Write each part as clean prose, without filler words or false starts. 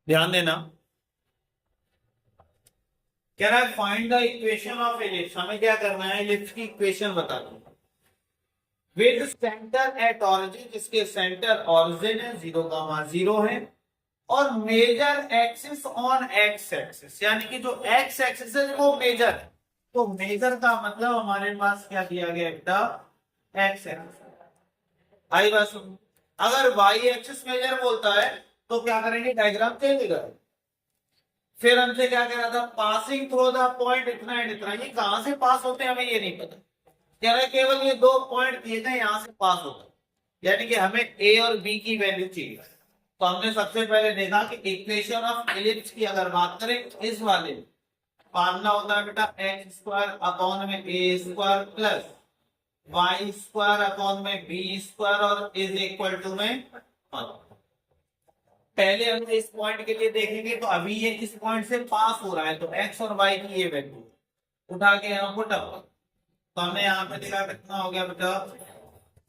ध्यान देना। कह रहा है find the equation of ellipse. हमें क्या करना है, एलिप्स की इक्वेशन बतानी है विद सेंटर एट ऑरिजिन, जिसके सेंटर ऑरिजिन है 0,0 है, और major axis on x axis, यानी कि जो एक्स एक्सिस है वो मेजर है। तो मेजर का मतलब हमारे पास क्या दिया गया बेटा, एक्स एक्सिस। आई बात सुन। अगर वाई एक्सिस मेजर बोलता है तो क्या करेंगे, डायग्राम चेंज करेंगे। फिर हमसे क्या कह रहा था, पासिंग थ्रू द पॉइंट इतना एंड इतना, ये कहां से पास होते हैं हमें ये नहीं पता। कह रहा है केवल ये दो पॉइंट दिए गए, यहां से पास होता है, यानी कि हमें ए और बी की वैल्यू चाहिए। तो हमने सबसे पहले देखा कि इक्वेशन ऑफ एलिप्स की अगर बात करें, इस वाले मानना होता है बेटा एक्स स्क्वायर अपॉन में a square plus y square upon में बी स्क्वायर और इज इक्वल टू में 1। पहले हम इस पॉइंट के लिए देखेंगे, तो अभी ये इस पॉइंट से पास हो रहा है, तो एक्स और वाई की ये वैल्यू उठा के यहाँ पुट अप। तो हमने यहाँ पे देखा कितना हो गया बेटा,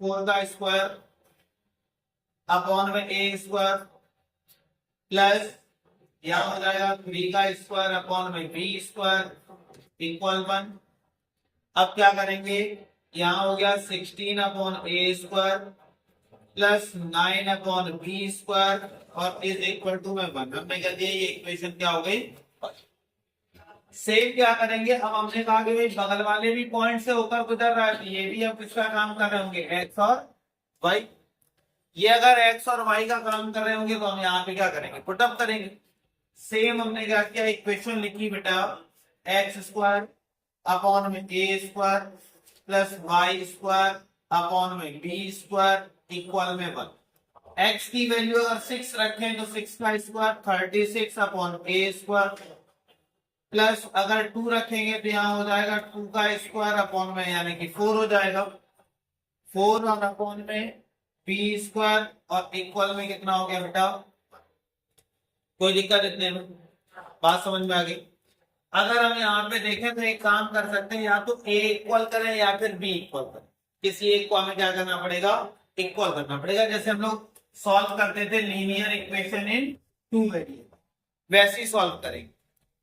4 का स्क्वायर अपॉन में ए स्क्वायर प्लस यहाँ हो जाएगा 3 का स्क्वायर अपॉन में बी स्क्वायर इक्वल 1। अब क्या करेंगे, यहाँ हो गया 16 upon a square plus 9 upon b square और इज इक्वल टू में 1। हमने कह दिया ये इक्वेशन क्या हो गई। सेम क्या करेंगे, अब हमने कहा कि भाई बगल वाले भी पॉइंट से होकर गुजर रहा है, तो ये भी अब किसका काम कर रहे होंगे, एक्स और वाई। ये अगर एक्स और वाई का काम कर रहे होंगे तो हम यहाँ पे क्या करेंगे, पुटअप करेंगे। सेम हमने क्या किया, इक्वेशन लिखी बेटा एक्स स्क्वायर अपॉन में a square plus y square upon में बी स्क्वायर इक्वल में 1। एक्स की वैल्यू अगर 6 रखें तो 6 का square 36 upon a square plus अगर 2 रखेंगे तो यहाँ हो जाएगा 2 का स्क्वायर अपॉन में यानी कि 4 हो जाएगा, 4 और अपॉन में बी स्क्वायर और इक्वल में कितना हो गया बेटा। कोई दिक्कत इतने में, बात समझ में आ गई। अगर हम यहाँ पे देखें तो एक काम कर सकते हैं, या तो ए इक्वल करें या फिर बी इक्वल करें। किसी एक को हमें क्या करना पड़ेगा, इक्वल करना पड़ेगा। जैसे हम लोग सॉल्व करते थे लीनियर इक्वेशन इन 2 वेरिएबल, वैसे ही सॉल्व करेंगे।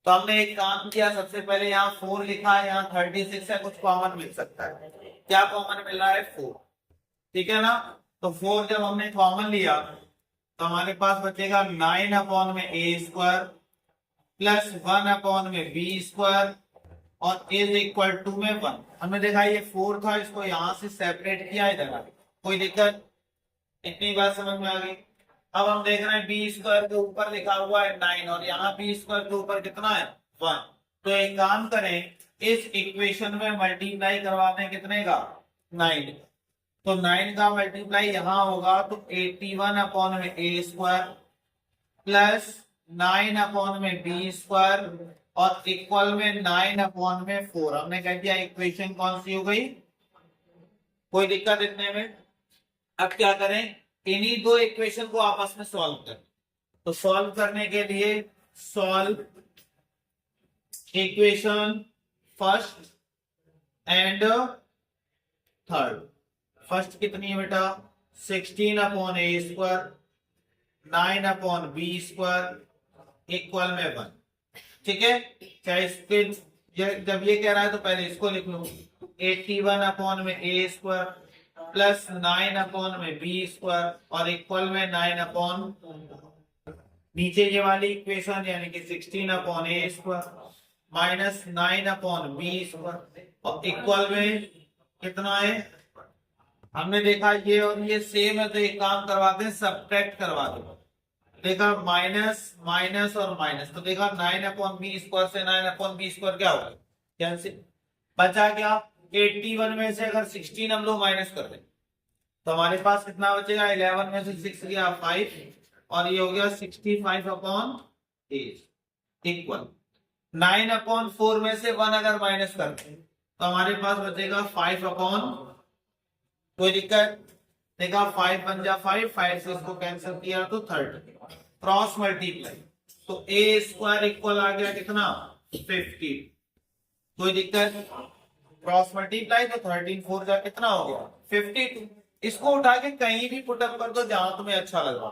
तो हमने एक काम किया, सबसे पहले यहाँ 4 लिखा है, यहाँ 36 है, कुछ कॉमन मिल सकता है। क्या कॉमन मिल रहा है, 4। ठीक है ना। तो 4 जब हमने कॉमन लिया तो हमारे पास बचेगा 9 अपॉन में ए स्क्वायर प्लस 1 अपॉन में बी स्क्वायर और इज इक्वल टू में 1। हमने देखा ये 4 था, इसको यहां से सेपरेट किया इधर। कोई दिक्कत, इतनी बात समझ में आ गई। अब हम देख रहे हैं बी स्क्वायर के ऊपर लिखा हुआ है 9 और यहाँ बी स्क्वायर के ऊपर कितना है 1। तो एक काम करें, इस इक्वेशन में मल्टीप्लाई करवाते हैं कितने का, 9। तो 9 का मल्टीप्लाई यहाँ होगा तो 81 अपॉन में ए स्क्वायर प्लस 9 अपॉन में बी स्क्वायर और इक्वल में 9 अपॉन में 4। हमने कह दिया इक्वेशन कौन सी हो गई, कोई दिक्कत इतने में। अब क्या करें, इन्हीं दो इक्वेशन को आपस में सॉल्व करें। तो सॉल्व करने के लिए solve equation first and third. First कितनी है बेटा, 16 upon a square 9 upon b square equal में 1। ठीक है, चाहे इसके जब ये कह रहा है तो पहले इसको लिख लो, 81 अपॉन में ए स्क्वायर प्लस 9 अपॉन में बी स्क्वायर और इक्वल में 9 अपॉन नीचे ये वाली इक्वेशन यानी कि 16 upon a square minus 9 upon b square और इक्वल में कितना है। हमने देखा ये और ये सेम है, तो एक काम करवाते हैं, सब्ट्रैक्ट करवा दो। देखा माइनस माइनस और माइनस, तो देखा 9 अपॉन बी स्क्वायर से 9 अपॉन बी स्क्वायर क्या होगा, कैंसिल। बचा क्या, 81 में से अगर 16 हम लोग माइनस कर दें तो हमारे पास कितना बचेगा, 11 में से 6 गया 5 और ये हो गया 65 अपॉन 8 इक्वल 9 अपॉन 4 में से 1 अगर माइनस करते हैं तो हमारे पास बचेगा 5 अपॉन, कोई दिक्कत। देखा 5 बन जा 5, 5 से इसको कैंसिल किया तो 30 क्रॉस मल्टीप्लाई, तो ए स्क्वायर इक्वल आ गया कितना 50। कोई दिक्कत, क्रॉस मल्टीप्लाई तो 13 4 जा कितना हो गया 52। इसको उठा के कहीं भी पुटअप कर दो जहां तुम्हें अच्छा लग रहा।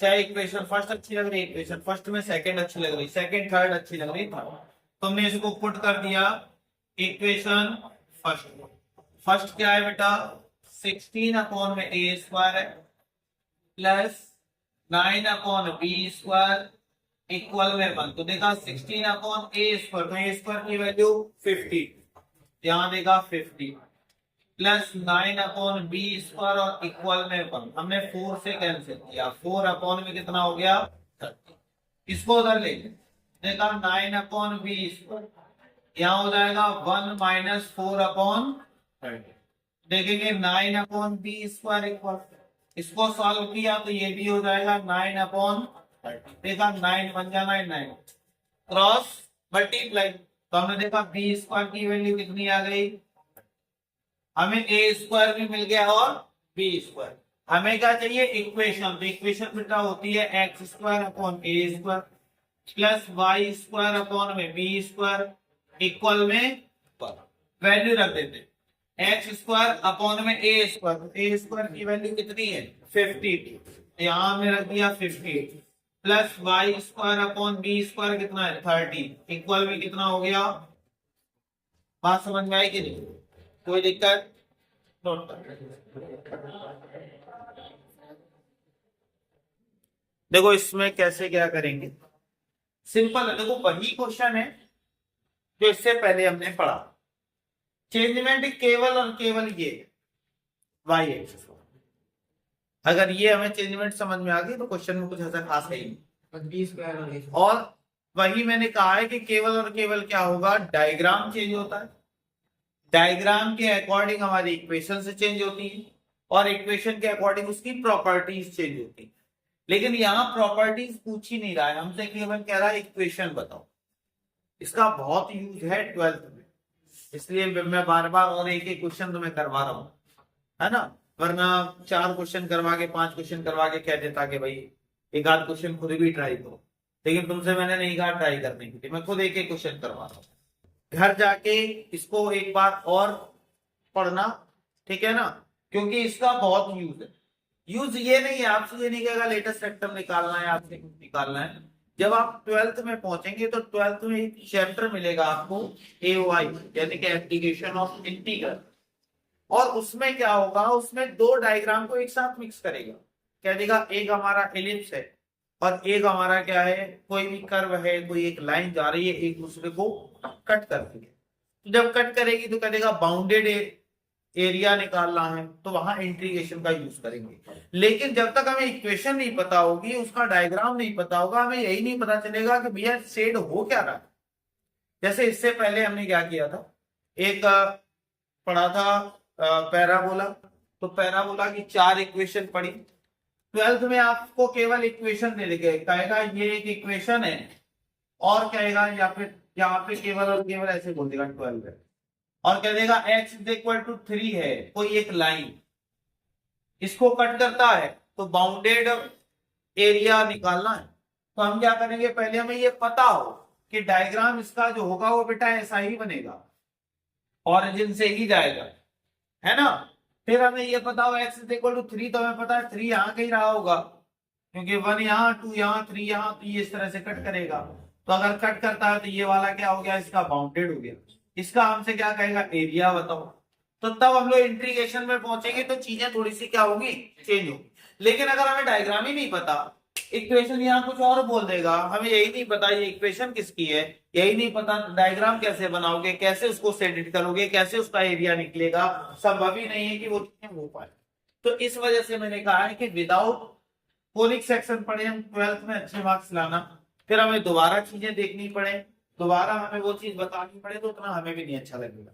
चाहे इक्वेशन फर्स्ट अच्छी लग रही, इक्वेशन फर्स्ट में सेकंड अच्छी लग रही, सेकंड थर्ड अच्छी लग रही, थर्ड, तो हमने इसको पुट कर दिया इक्वेशन फर्स्ट। फर्स्ट क्या है बेटा, 16 अपॉन में ए स्क्वायर है plus 9 upon b square equal में 1। तो देखा 16 अपॉन ए स्क्वायर, तो ए स्क्वायर की वैल्यू 50, यहां देखा 50 प्लस 9 अपॉन बी स्क्वायर और इक्वल में 1। हमने 4 से कैंसिल किया, 4 अपॉन में कितना हो गया 30। इसको उधर ले देखा 9 अपॉन बी स्क्वायर, यहाँ हो जाएगा 1 माइनस 4 अपॉन 30। देखेंगे 9 अपॉन बी स्क्वायर इक्वल, इसको सॉल्व किया तो ये भी हो जाएगा 9 अपॉन 30। देखा 9 बन जाना 9 क्रॉस मल्टीप्लाई, तो हमने देखा बी स्क्वायर की वैल्यू कितनी आ गई, हमें ए स्क्वायर भी मिल गया और बी स्क्वायर। हमें क्या चाहिए इक्वेशन, तो इक्वेशन बेटा होती है x square upon a square plus y square upon में बी स्क्वायर इक्वल में वैल्यू रख देते एक्स स्क्वायर अपॉन में ए स्क्वायर, ए स्क्वायर की वैल्यू कितनी है 50, यहां में रख दिया 50 plus y square upon b square कितना है 30 इक्वल में कितना हो गया। बात समझ में आई कि नहीं, कोई दिक्कत नोट कर। देखो इसमें कैसे क्या करेंगे, सिंपल है, देखो वही क्वेश्चन है जो इससे पहले हमने पढ़ा, चेंजमेंट केवल और केवल ये वाई एक्सिस। अगर ये हमें चेंजमेंट समझ में आ गई तो क्वेश्चन में कुछ ऐसा खास है नहीं। और वही मैंने कहा है कि केवल और केवल क्या होगा, डायग्राम चेंज होता है, डायग्राम के अकॉर्डिंग हमारी इक्वेशन से चेंज होती है और इक्वेशन के अकॉर्डिंग उसकी प्रॉपर्टीज चेंज होती है। लेकिन यहाँ प्रॉपर्टीज पूछ ही नहीं रहा है हमसे, केवल कह रहा है इक्वेशन बताओ। इसका बहुत यूज है 12th में, इसलिए मैं बार बार और एक एक क्वेश्चन तुम्हें करवा रहा हूं, है ना, वरना 4 क्वेश्चन करवा के 5 क्वेश्चन करवा के कह देता कि भाई एक आध क्वेश्चन खुद भी ट्राई करो, लेकिन तुमसे मैंने नहीं कहा ट्राई करने के लिए, मैं खुद एक एक क्वेश्चन करवा रहा हूँ। घर जाके इसको एक बार और पढ़ना, ठीक है ना, क्योंकि इसका बहुत यूज है। यूज ये नहीं है, आपसे ये नहीं कहेगा लेटेस्ट सेक्टर निकालना है, आपसे कुछ निकालना है। जब आप 12th में पहुंचेंगे तो 12th में एक चैप्टर मिलेगा आपको AOI, यानी कि एप्लीकेशन ऑफ इंटीग्रल, और उसमें क्या होगा, उसमें 2 डायग्राम को एक साथ मिक्स करेगा। क्या देगा, एक हमारा एलिप्स है और एक हमारा क्या है, कोई भी कर्व है, कोई एक लाइन जा रही है एक दूसरे को कट करती है। तो जब कट करेगी तो क्या देगा, बाउंडेड एरिया निकालना है तो वहां इंटीग्रेशन का यूज करेंगे। लेकिन जब तक हमें इक्वेशन नहीं पता होगी, उसका डायग्राम नहीं पता होगा, हमें यही नहीं पता चलेगा कि भैया शेड हो क्या रहा है। जैसे इससे पहले हमने क्या किया था, एक पढ़ा था पैराबोला, तो पैराबोला की 4 इक्वेशन पढ़ी। 12th में आपको केवल इक्वेशन दे देगा, कहेगा ये एक इक्वेशन है, और कहेगा या फिर यहाँ पे केवल और केवल ऐसे बोल देगा 12 है, और कह देगा x इज इक्वल टू 3 है, कोई एक लाइन इसको कट करता है तो बाउंडेड एरिया निकालना है। तो हम क्या करेंगे, पहले हमें ये पता हो कि डायग्राम इसका जो होगा वो बेटा ऐसा ही बनेगा, ओरिजिन से ही जाएगा, है ना। फिर हमें ये पता हो x इज इक्वल टू 3, तो हमें पता है 3 यहाँ कहीं रहा होगा, क्योंकि 1 यहाँ 2 यहाँ 3 यहाँ, तो ये इस तरह से कट करेगा। तो अगर कट करता है तो ये वाला क्या हो गया, इसका बाउंडेड हो गया, इसका हमसे क्या कहेगा, एरिया बताओ। तो तब हम लोग इंटीग्रेशन में पहुंचेंगे तो चीजें थोड़ी सी क्या होगी, चेंज होगी। लेकिन अगर हमें डायग्राम ही नहीं पता, इक्वेशन यहाँ कुछ और बोल देगा, हमें यही नहीं पता ये इक्वेशन किसकी है, यही नहीं पता डायग्राम कैसे बनाओगे, कैसे उसको सेट करोगे, कैसे उसका एरिया निकलेगा, संभव ही नहीं है कि वो चीजें हो पाए। तो इस वजह से मैंने कहा है कि विदाउट कोनिक सेक्शन पढ़े हम 12th में अच्छे मार्क्स लाना, फिर हमें दोबारा चीजें देखनी पड़े, दोबारा हमें वो चीज बतानी पड़े, तो उतना हमें भी नहीं अच्छा लगेगा।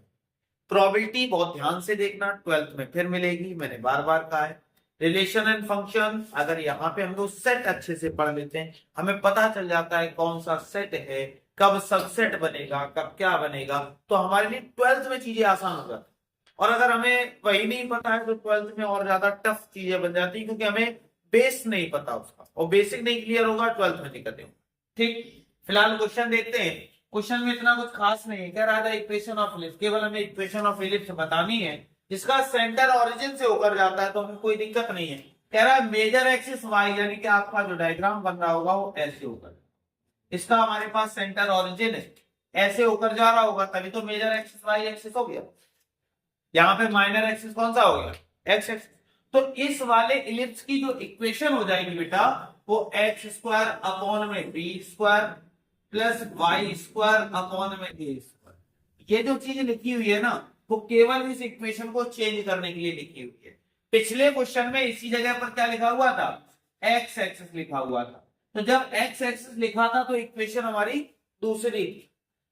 प्रोबेबिलिटी बहुत ध्यान से देखना, 12th में फिर मिलेगी, मैंने बार बार कहा है। रिलेशन एंड फंक्शन, अगर यहाँ पे हम लोग सेट अच्छे से पढ़ लेते हैं, हमें पता चल जाता है कौन सा सेट है, कब सबसेट बनेगा, कब क्या बनेगा, तो हमारे लिए 12th में चीजें आसान हो जाती। और अगर हमें वही नहीं पता है तो 12th में और ज्यादा टफ चीजें बन जाती है, क्योंकि हमें बेस नहीं पता उसका, और बेसिक नहीं क्लियर होगा 12th में दिक्कतें होंगी। ठीक, फिलहाल क्वेश्चन देखते हैं। क्वेश्चन में इतना कुछ खास नहीं है, कह रहा था इक्वेशन ऑफ इलिप्स, केवल हमें इक्वेशन ऑफ इलिप्स बतानी है जिसका सेंटर ओरिजिन से होकर जाता है, तो हमें कोई दिक्कत नहीं है। कह रहा है मेजर एक्सिस वाई, यानी कि आपका जो डायग्राम बन रहा होगा वो ऐसे होगा, इसका हमारे पास सेंटर ओरिजिन है, ऐसे होकर जा रहा होगा, तभी तो मेजर एक्सिस वाई एक्सिस हो गया। यहाँ पे माइनर एक्सिस कौन सा हो गया, एक्स एक्सिस। तो इस वाले इलिप्स की जो इक्वेशन हो जाएगी बेटा वो एक्स स्क्वायर अपॉन में b square plus y square upon में ए स्क्वायर। ये जो चीज लिखी हुई है ना वो केवल इस इक्वेशन को चेंज करने के लिए लिखी हुई है। पिछले क्वेश्चन में इसी जगह पर क्या लिखा हुआ था, एक्स एक्सिस लिखा हुआ था। तो जब एक्स एक्सिस लिखा था तो इक्वेशन हमारी दूसरी थी,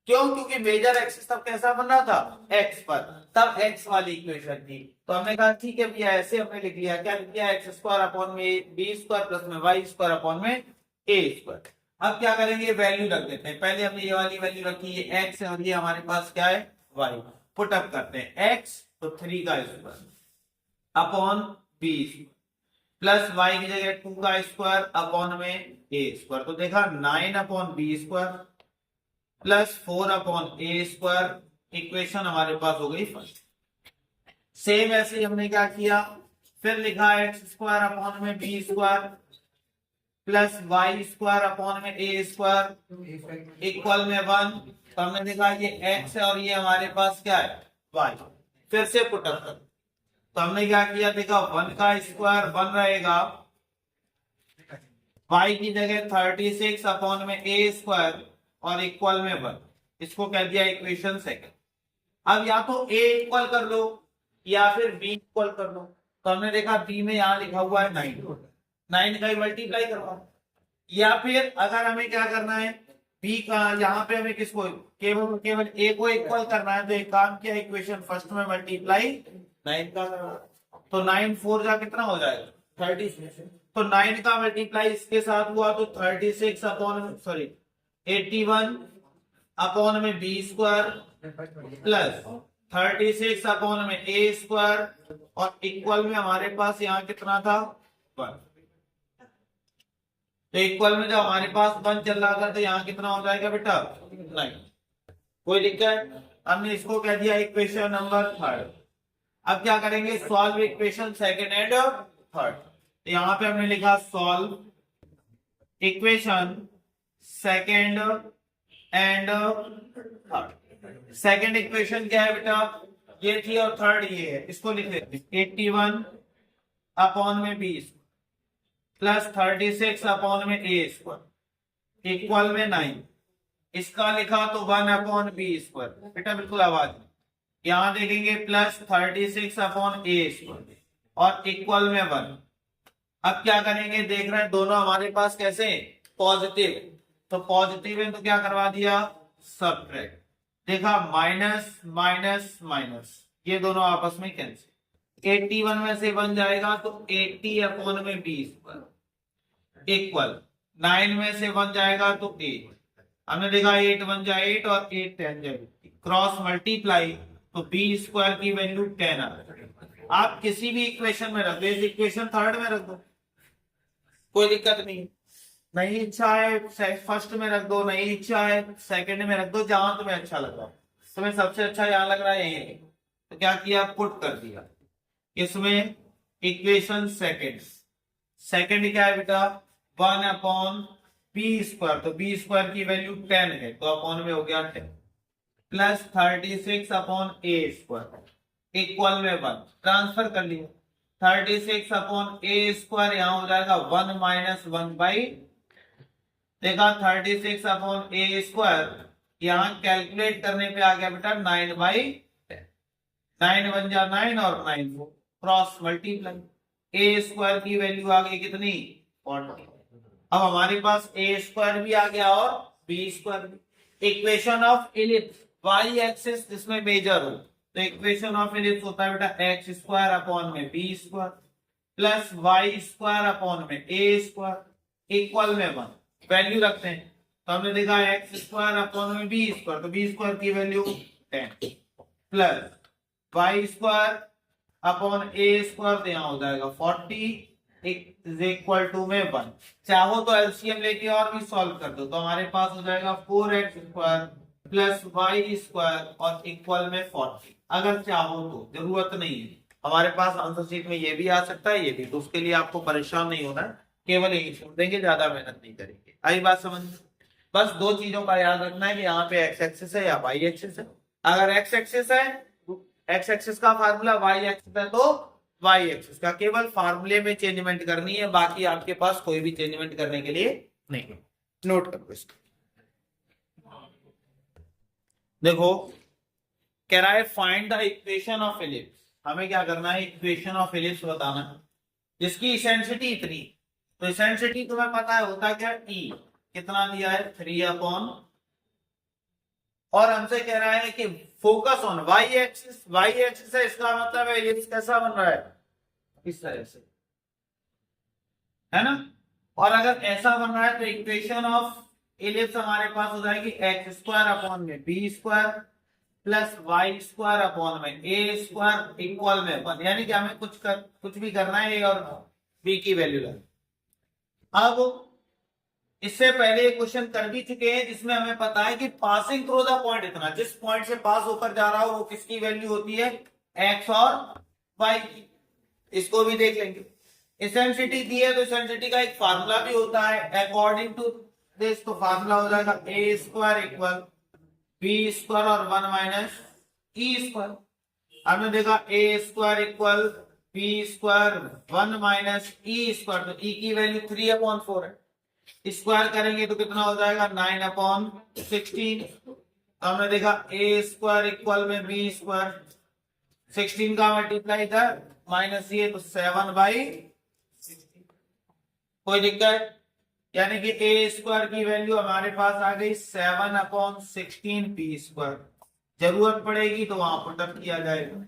क्यों, क्योंकि मेजर एक्सिस तब कैसा बन रहा था, एक्स पर, तब एक्स वाली इक्वेशन थी। तो हमने कहा ठीक है भैया, ऐसे हमने लिख लिया, क्या लिख लिया, एक्स स्क्वायर अपॉन में बी स्क्वायर प्लस में वाई स्क्वायर अपॉन में ए स्क्वायर। अब क्या करेंगे, वैल्यू रख देते हैं। पहले हमने ये वाली वैल्यू रखी है एक्स और ये हमारे पास क्या है वाई। पुट अप करते हैं, एक्स तो 3 का square upon b plus y की जगह 2 का स्क्वायर अपॉन में ए स्क्वायर। तो देखा 9 upon b square plus 4 upon a square, equation हमारे पास हो गई फर्स्ट। सेम ऐसे हमने क्या किया, फिर लिखा एक्स स्क्वायर अपॉन में b square plus y square upon में ए स्क्वायर इक्वल में 1। तो हमने देखा ये एक्स है और ये हमारे पास क्या है वाई। फिर से पुट अप कर, तो हमने क्या किया, देखा 1 का स्क्वायर 1 रहेगा, वाई की जगह 36 अपॉन में ए स्क्वायर और इक्वल में 1। इसको कह दिया इक्वेशन सेकंड। अब या तो ए इक्वल कर लो या फिर बी इक्वल कर लो। तो हमने देखा बी में यहां लिखा हुआ है 9 का ही मल्टीप्लाई करवाओ, या फिर अगर हमें क्या करना है बी का, यहाँ पे हमें किसको केवल केवल ए को इक्वल करना है, तो एक काम किया, इक्वेशन फर्स्ट में मल्टीप्लाई 9 का करना। तो 9 4 जा कितना हो जाएगा 36। तो 9 का मल्टीप्लाई इसके साथ हुआ तो 36 अपॉन 81 अपॉन में बी स्क्वायर प्लस 36 अपॉन में ए स्क्वायर और इक्वल में हमारे पास यहाँ कितना था 1। तो इक्वल में जब हमारे पास 1 चल रहा था तो यहाँ कितना हो जाएगा बेटा 9। कोई दिक्कत, हमने इसको कह दिया इक्वेशन नंबर 3। अब क्या करेंगे, solve equation second and third. तो यहाँ पे हमने लिखा solve equation second and third. Second equation क्या है बेटा, ये थी, और थर्ड ये है, इसको लिख लेते हैं 81 अपॉन में बी प्लस 36 अपॉन में ए स्क्वायर इक्वल में 9। इसका लिखा तो 1 अपॉन बी स्क्वायर, बेटा बिल्कुल आवाज यहां देखेंगे प्लस 36 अपॉन ए स्क्वायर और इक्वल में 1। अब क्या करेंगे, देख रहे हैं दोनों हमारे पास कैसे पॉजिटिव, तो पॉजिटिव है तो क्या करवा दिया सबट्रैक्ट। देखा माइनस माइनस माइनस, ये दोनों आपस में कैंसिल। 81 में से 1 जाएगा तो 80 अपॉन में बी स्क्वायर इक्वल 9 में से 1 जाएगा तो 8। हमने देखा 8 1 जाए 8 और 8 10 जाए, क्रॉस मल्टीप्लाई तो बी स्क्वायर की वैल्यू 10 आ जाएगी। आप किसी भी इक्वेशन में रख दो, इस इक्वेशन थर्ड में रख दो, कोई दिक्कत नहीं। नहीं इच्छा है फर्स्ट में रख दो, नहीं इच्छा है सेकंड में रख दो, जहां तुम्हें अच्छा लग रहा है। तुम्हें सबसे अच्छा यहाँ लग रहा है यही, तो क्या किया पुट कर दिया इसमें इक्वेशन सेकंड क्या है बेटा 1 अपॉन बी स्क्वायर, तो बी स्क्वायर की वैल्यू 10 है तो अपॉन में हो गया 10 plus 36 upon a square equal में 1। ट्रांसफर कर लिया 36 अपॉन ए स्क्वायर, यहाँ हो जाएगा 1 माइनस 1 बाई, देखा 36 अपॉन ए स्क्वायर, यहाँ कैलकुलेट करने पे आ गया बेटा 9 बाई 10। 9 1 जा 9 और 9 4 क्रॉस मल्टीप्लाई, ए स्क्वायर की वैल्यू आ गई कितनी 40। अब हमारे पास ए स्क्वायर भी आ गया और बी स्क्वायर भी। Equation of ellipse y axis जिसमें मेजर हो, तो इक्वेशन ऑफ इलिप्स होता है बेटा एक्स स्क्वायर अपॉन में b square plus y square upon में ए स्क्वायर इक्वल में 1। वैल्यू रखते हैं, तो हमने देखा एक्स स्क्वायर अपॉन में बी स्क्वायर, तो बी स्क्वायर की value 10 plus y square upon a square, तो यहाँ हो जाएगा 40 इज इक्वल टू में 1। चाहो तो एलसीएम लेके और भी सॉल्व कर दो, तो हमारे पास हो जाएगा 4x square plus y square और इक्वल में 40। अगर चाहो तो, जरूरत नहीं है, हमारे पास आंसर शीट में ये भी आ सकता है, ये भी, तो उसके लिए आपको परेशान नहीं होना, केवल यही छोड़ देंगे, ज्यादा मेहनत नहीं करेंगे। आई बात समझ में? बस दो चीजों का याद रखना है कि यहाँ पे एक्स एक्सिस है या वाई एक्सिस है। अगर एक्स एक्सिस है, एक्स एक्सिस का फार्मूला, वाई एक्सिस है तो वाई एक्सिस का, केवल फार्मूले में चेंजमेंट करनी है, बाकी आपके पास कोई भी चेंजमेंट करने के लिए नहीं है। नोट करो इसको। देखो, कह रहा है find the equation of ellipse. हमें क्या करना है, इक्वेशन ऑफ एलिप्स बताना है जिसकी इसेंसिटी इतनी। तो इसेंसिटी तुम्हें पता है होता क्या, ई कितना दिया है 3 अपॉन, और हमसे कह रहा है कि focus on y axis. Y axis है, इसका मतलब है एलिप्स कैसा बन रहा है, इस तरह से, है ना। और अगर ऐसा बन रहा है तो इक्वेशन ऑफ एलिप्स हमारे पास हो जाएगी एक्स स्क्वायर अपॉन में b square plus y square upon में ए स्क्वायर इक्वल में 1। यानी कि हमें कुछ भी करना है, ए और बी की वैल्यू लेना। अब इससे पहले क्वेश्चन कर भी चुके हैं जिसमें हमें पता है कि पासिंग थ्रू द पॉइंट, इतना जिस पॉइंट से पास होकर जा रहा हो वो किसकी वैल्यू होती है, एक्स और वाई की। इसको भी देख लेंगे। इसेंसिटी दी है तो इसेंसिटी का एक फार्मूला भी होता है, अकॉर्डिंग टू दिस तो फार्मूला हो जाएगा a square equal b square और 1 माइनस ई स्क्वायर। हमने देखा a square equal b square 1 minus e square, तो ई की वैल्यू 3/4 है। स्क्वायर करेंगे तो कितना हो जाएगा 9/16। हमने देखा ए स्क्वायर इक्वल में बी स्क्वायर, 16 का मल्टीप्लाई इधर माइनस ये तो 7/16। कोई दिक्कत? यानी कि ए स्क्वायर की वैल्यू हमारे पास आ गई 7/16 बी स्क्वायर। जरूरत पड़ेगी तो वहां पुटअप किया जाएगा।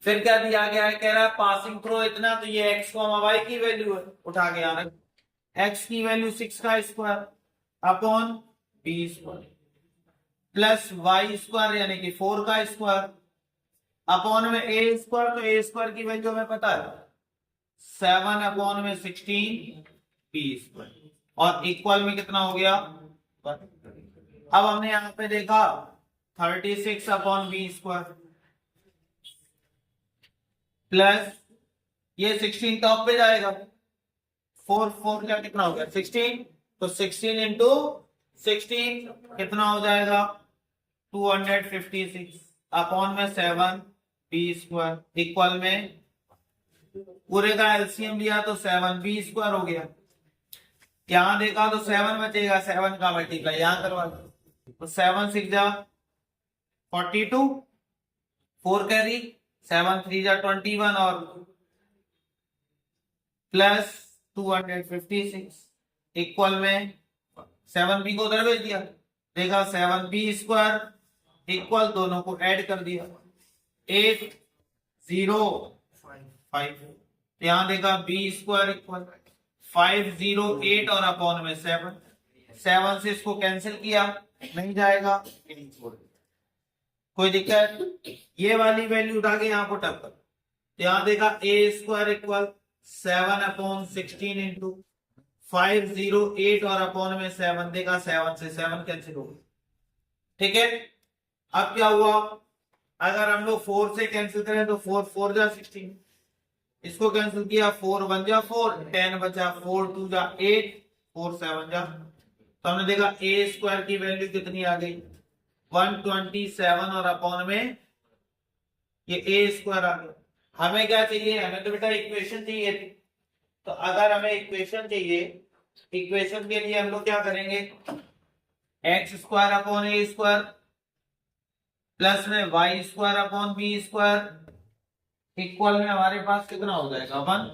फिर क्या दिया गया है, कह रहा है पासिंग थ्रू इतना, तो ये एक्स वाई की वैल्यू है, उठा के आना। एक्स की वैल्यू 6 का square upon b square plus y square यानी कि 4 का स्क्वायर अपॉन में ए स्क्वायर, तो ए स्क्वायर की वैल्यू हमें पता है 7/16 बी स्क्वायर, और इक्वल में कितना हो गया 1। अब हमने यहां पे देखा 36 अपॉन बी स्क्वायर प्लस ये 16 टॉप पे जाएगा, 4 का कितना हो गया 16, तो 16 इंटू 16 कितना हो जाएगा 256 अपॉन में 7 बी स्क्वायर इक्वल में पूरे का एलसीएम लिया तो 7 बी स्क्वायर हो गया। यहां देखा तो 7 बचेगा, 7 का मल्टीप्लाई यहां करवा दो, तो 7 6 जा 42, 4 कैरी 7 3 जा 21 और प्लस 256 इक्वल में 7 बी को उधर भेज दिया, देखा 7 बी स्क्वायर इक्वल, दोनों को ऐड कर दिया 805। यहां देखा बी स्क्वायर इक्वल 508 और अपॉन में 7 से इसको कैंसिल किया, नहीं जाएगा, कोई दिक्कत? ये वाली वैल्यू उठा के यहाँ पुट अप कर, यहां देखा ए स्क्वायर इक्वल 7/16 इंटू 508 और अपॉन में 7, देखा 7 से 7 कैंसिल हो गया। ठीक है, अब क्या हुआ, अगर हम लोग 4 से कैंसिल करें तो 4 4 जा 16, इसको कैंसिल किया 4 1 जा 4, 10 बचा 4 2 जा 8, 4 7 जा, तो हमने देखा ए स्क्वायर की वैल्यू कितनी आ गई 127 और अपॉन में ये ए स्क्वायर आ गया। हमें क्या चाहिए, हमें तो बेटा इक्वेशन चाहिए थी, तो अगर हमें इक्वेशन चाहिए, इक्वेशन के लिए हम लोग क्या करेंगे, x square upon a square plus में y square upon b square equal में हमारे पास कितना हो जाएगा 1।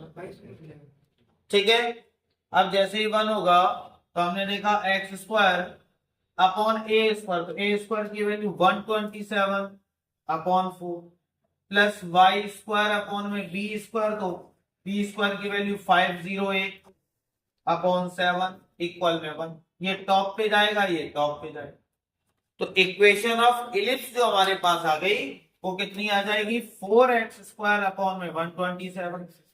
ठीक है, अब जैसे ही 1 होगा तो हमने देखा x square upon a square, तो ए स्क्वायर की value 127 upon 4 plus y square upon में बी स्क्वायर, तो बी स्क्वायर की वैल्यू 508 अपॉन 7 इक्वल में 1। ये टॉप पे जाएगा, ये टॉप पे जाएगा, तो इक्वेशन ऑफ इलिप्स जो हमारे पास आ गई वो कितनी आ जाएगी 4x स्क्वायर अपॉन में 127।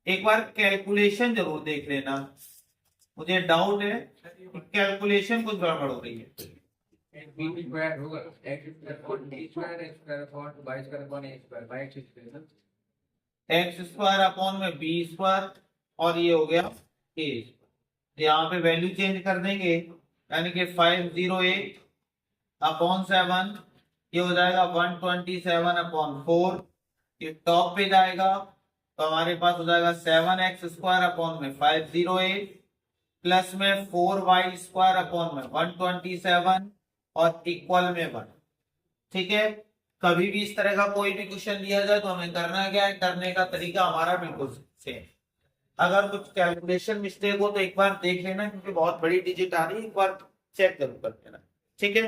एक बार कैलकुलेशन जरूर देख लेना, मुझे डाउट है कैलकुलेशन कुछ गड़बड़ हो रही है। बी स्क्वायर होगा x square upon d square x square upon y square upon a square by x square x square upon में बी स्क्वायर और ये हो गया ए। यहाँ पे वैल्यू चेंज कर देंगे यानी कि 508 अपॉन 7 ये हो जाएगा 127 अपॉन 4। ये टॉप पे जाएगा तो हमारे पास हो जाएगा 7x स्क्वायर अपॉन में 508 प्लस में 4y स्क्वायर अपॉन में 127 और इक्वल में 1। ठीक है, कभी भी इस तरह का कोई भी क्वेश्चन दिया जाए तो हमें करना क्या है, करने का तरीका हमारा बिल्कुल सेम। अगर कुछ कैलकुलेशन मिस्टेक हो तो एक बार देख लेना क्योंकि बहुत बड़ी डिजिट आ रही है, एक बार चेक जरूर कर लेना। ठीक है।